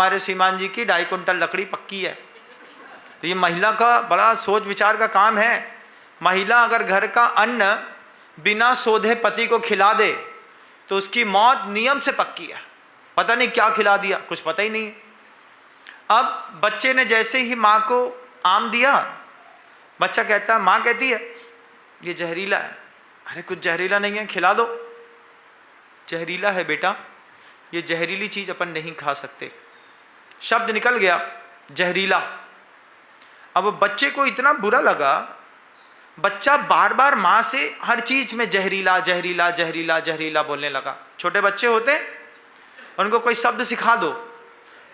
हमारे श्रीमान जी की 2.5 कुंटल लकड़ी पक्की है। तो ये महिला का बड़ा सोच विचार का काम है। महिला अगर घर का अन्न बिना सोधे पति को खिला दे तो उसकी मौत नियम से पक्की है। पता नहीं क्या खिला दिया, कुछ पता ही नहीं। अब बच्चे ने जैसे ही माँ को आम दिया, बच्चा कहता है, माँ कहती है ये जहरीला है। अरे कुछ जहरीला नहीं है, खिला दो। जहरीला है बेटा, ये जहरीली चीज अपन नहीं खा सकते। शब्द निकल गया जहरीला। अब बच्चे को इतना बुरा लगा, बच्चा बार बार माँ से हर चीज में जहरीला जहरीला जहरीला जहरीला बोलने लगा। छोटे बच्चे होते, उनको कोई शब्द सिखा दो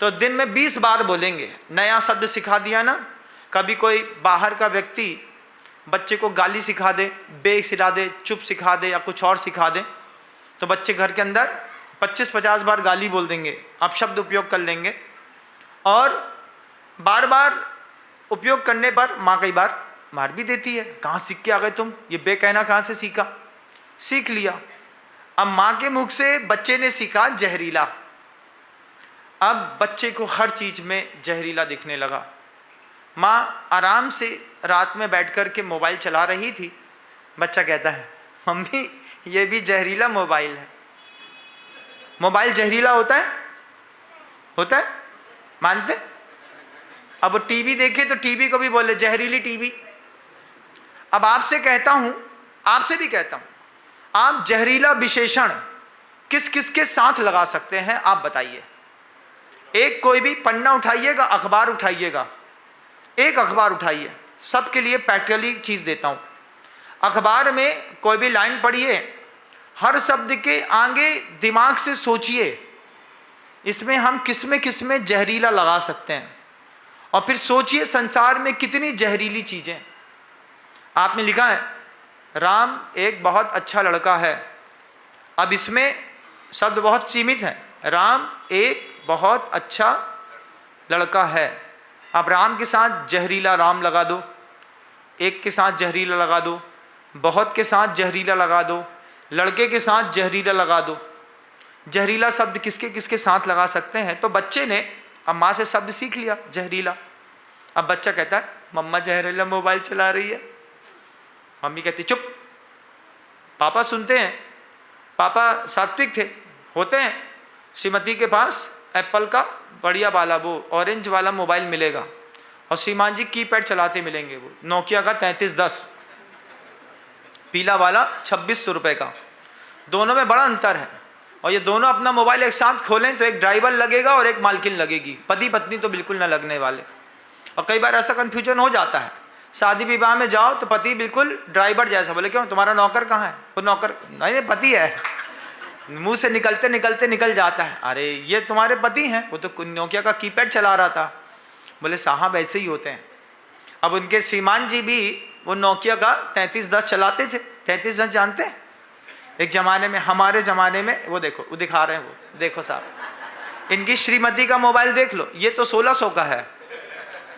तो दिन में 20 बार बोलेंगे। नया शब्द सिखा दिया ना, कभी कोई बाहर का व्यक्ति बच्चे को गाली सिखा दे, बे सिखा दे, चुप सिखा दे या कुछ और सिखा दे, तो बच्चे घर के अंदर 25-50 बार गाली बोल देंगे, आप शब्द उपयोग कर लेंगे। और बार बार उपयोग करने पर माँ कई बार मार भी देती है। कहाँ सीख के आ गए तुम, ये बे कहना कहाँ से सीखा? सीख लिया। अब माँ के मुख से बच्चे ने सीखा जहरीला। अब बच्चे को हर चीज में जहरीला दिखने लगा। माँ आराम से रात में बैठ कर के मोबाइल चला रही थी। बच्चा कहता है, मम्मी ये भी जहरीला मोबाइल है। मोबाइल जहरीला होता है? होता है, मानते? अब वो टीवी देखे तो टीवी को भी बोले जहरीली टीवी। अब आपसे कहता हूं, आपसे भी कहता हूं, आप जहरीला विशेषण किस किस के साथ लगा सकते हैं आप बताइए। एक कोई भी पन्ना उठाइएगा, अखबार उठाइएगा, एक अखबार उठाइए, सबके लिए प्रैक्टिकली चीज देता हूं। अखबार में कोई भी लाइन पढ़िए, हर शब्द के आगे दिमाग से सोचिए इसमें हम किसमें जहरीला लगा सकते हैं, और फिर सोचिए संसार में कितनी जहरीली चीजें। आपने लिखा है राम एक बहुत अच्छा लड़का है। अब इसमें शब्द बहुत सीमित है, राम एक बहुत अच्छा लड़का है। अब राम के साथ जहरीला राम लगा दो, एक के साथ जहरीला लगा दो, बहुत के साथ जहरीला लगा दो, लड़के के साथ जहरीला लगा दो। जहरीला शब्द किसके किसके साथ लगा सकते हैं? तो बच्चे ने अब माँ से शब्द सीख लिया जहरीला। अब बच्चा कहता है, मम्मा जहरीला मोबाइल चला रही है। मम्मी कहती चुप। पापा सुनते हैं, पापा सात्विक थे, होते हैं, श्रीमती के पास एप्पल का बढ़िया वाला वो ऑरेंज वाला मोबाइल मिलेगा और श्रीमान जी कीपैड चलाते मिलेंगे, वो नोकिया का 3310, पीला वाला 2600 रुपये का। दोनों में बड़ा अंतर है। और ये दोनों अपना मोबाइल एक साथ खोलें तो एक ड्राइवर लगेगा और एक मालकिन लगेगी, पति पत्नी तो बिल्कुल ना लगने वाले। और कई बार ऐसा कन्फ्यूजन हो जाता है, शादी विवाह में जाओ तो पति बिल्कुल ड्राइवर जैसा, बोले क्यों तुम्हारा नौकर कहाँ है? वो नौकर नहीं, पति है। मुंह से निकलते निकलते निकल जाता है, अरे ये तुम्हारे पति हैं, वो तो नोकिया का कीपैड चला रहा था। बोले साहब ऐसे ही होते हैं। अब उनके श्रीमान जी भी वो नोकिया का 3310 चलाते थे। 3310 जानते हैं? एक जमाने में, हमारे जमाने में, वो देखो वो दिखा रहे हैं, वो देखो साहब, इनकी श्रीमती का मोबाइल देख लो, ये तो 1600 का है।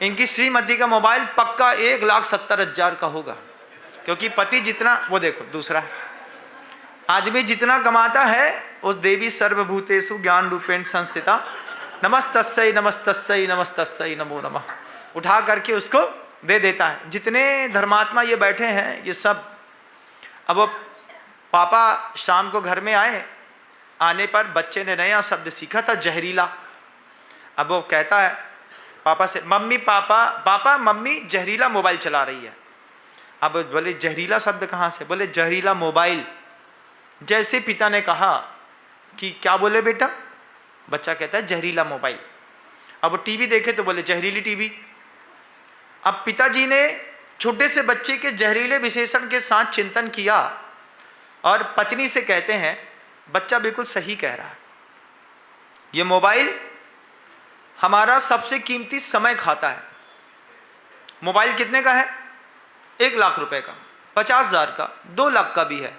इनकी श्रीमती का मोबाइल पक्का 1,70,000 का होगा, क्योंकि पति जितना, वो देखो दूसरा है, आदमी जितना कमाता है उस देवी सर्वभूतेषु ज्ञान रूपेण संस्थिता नमस्तस्यै नमस्तस्यै नमस्तस्यै नमो नमः उठा करके उसको दे देता है। जितने धर्मात्मा ये बैठे हैं ये सब। अब वो पापा शाम को घर में आए, आने पर बच्चे ने नया शब्द सीखा था जहरीला। अब वो कहता है पापा से, मम्मी पापा मम्मी जहरीला मोबाइल चला रही है। अब बोले जहरीला शब्द कहाँ से? बोले जहरीला मोबाइल। जैसे पिता ने कहा कि क्या बोले बेटा, बच्चा कहता है जहरीला मोबाइल। अब वो टीवी देखे तो बोले जहरीली टीवी। अब पिताजी ने छोटे से बच्चे के जहरीले विशेषण के साथ चिंतन किया और पत्नी से कहते हैं, बच्चा बिल्कुल सही कह रहा है, ये मोबाइल हमारा सबसे कीमती समय खाता है। मोबाइल कितने का है? 1 लाख रुपए का, 50,000 का, 2 लाख का भी है,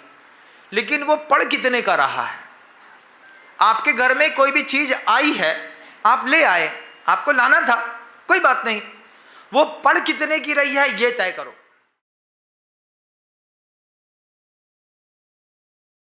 लेकिन वो पढ़ कितने का रहा है? आपके घर में कोई भी चीज आई है, आप ले आए, आपको लाना था, कोई बात नहीं, वो पढ़ कितने की रही है ये तय करो।